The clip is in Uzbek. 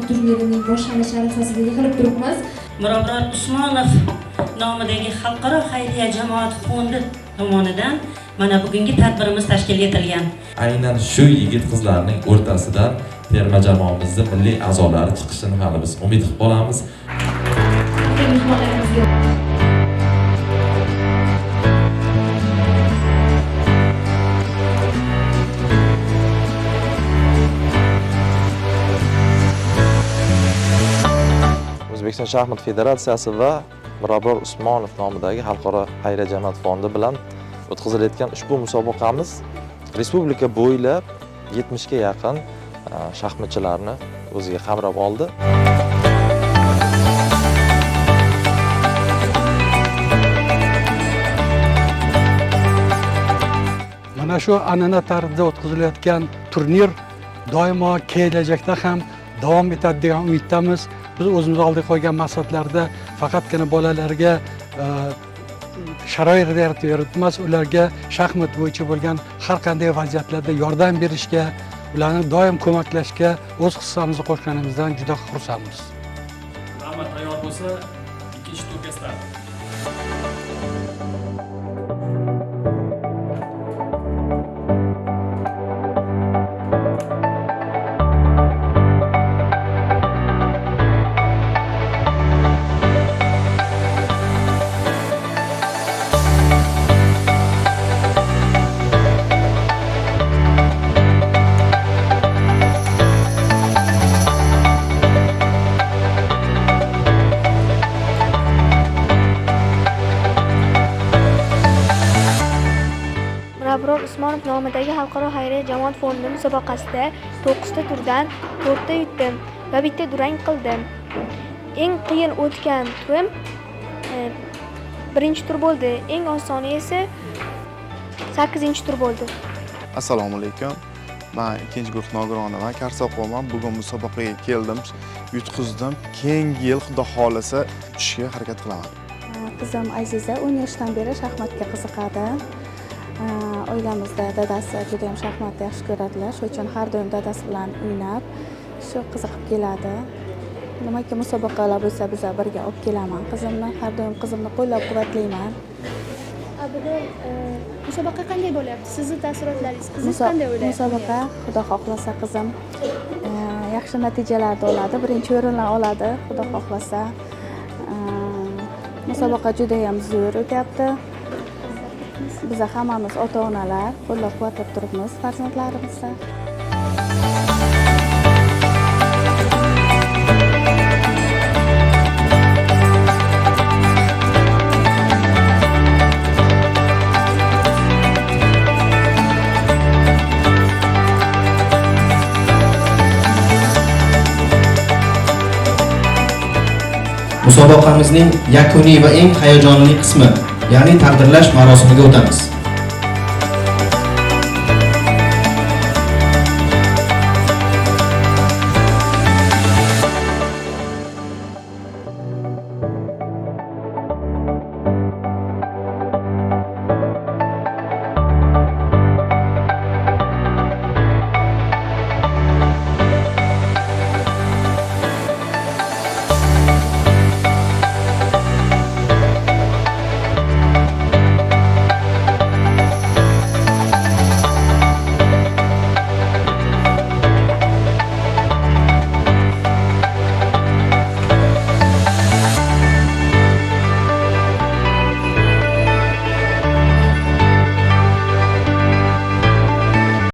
turnirining boshlanishi arafasida yig'ilib turibmiz. Mirabror Usmonov nomidagi Xalqaro xayriya jamoat fondi tomonidan mana bugungi tadbirimiz tashkil etilgan. Aynan shu yigit-qizlarning o'rtasidan terma jamoamizning milliy a'zolari chiqishini hali biz umid qilib qolamiz. O'zbekiston shaxmat federatsiyasi va Mirabror Usmonov nomidagi Xalqaro xayriya jamoat fondi bilan o'tkazilayotgan ushbu musobaqamiz respublika bo'ylab 70 ga yaqin shaxmatchilarni o'ziga qamrab oldi. Mana shu an'ana tarzida o'tkazilayotgan turnir doimo kelajakda ham davom etadi degan umiddamiz. Biz o'zimiz oldiga qo'ygan maqsadlarda faqatgina bolalarga sharoit yaratib emas, ularga shaxmat bo'yicha bo'lgan har qanday vaziyatlarda yordam berishga, ularni doim ko'maklashga o'z hissamizni qo'shganimizdan juda xursandmiz. Hamma tayyor bo'lsa, ikkinchi turga start. Mirabror Usmonov nomidagi Xalqaro xayriya jamoat fondi musobaqasida 9 ta turdan 4 ta yutdim va bitta durang qildim. Eng qiyin o'tgan turim birinchi tur bo'ldi. Eng osoni esa 8-tur bo'ldi. Assalomu alaykum. Men ikkinchi guruh nogironaman, Karsoqoman. Bugun musobaqaga keldim, yutqizdim. Keyingi yil xudo xolasa tushishga harakat qilaman. Qizim Aziza 10 yoshdan beri shaxmatga qiziqadi. Oilamizda dadasi juda ham shaxmatni yaxshi ko'radilar. Shuning uchun har doim dadasi bilan o'ynab, shu qiziqib keladi. Nimaiki musobaqalar bo'lsa, biz birga olib kelaman. Qizimni har doim qizimni qo'llab-quvvatlayman. Abidel, musobaqa qanday bo'lyapti? Sizning taassurotlaringiz, qizingiz qanday o'ylayapti? Musobaqa xudo xohlasa qizim yaxshi natijalarni oladi, birinchi o'rinni oladi, xudo xohlasa. Musobaqa juda ham zo'r o'tyapti. Biz hammamiz ota-onalar qo'llab-quvvatlab turibmiz farzandlarimizni. Musobaqamizning yakuniy va eng hayajonli qismi, ya'ni taqdirlash marosimiga o'tamiz.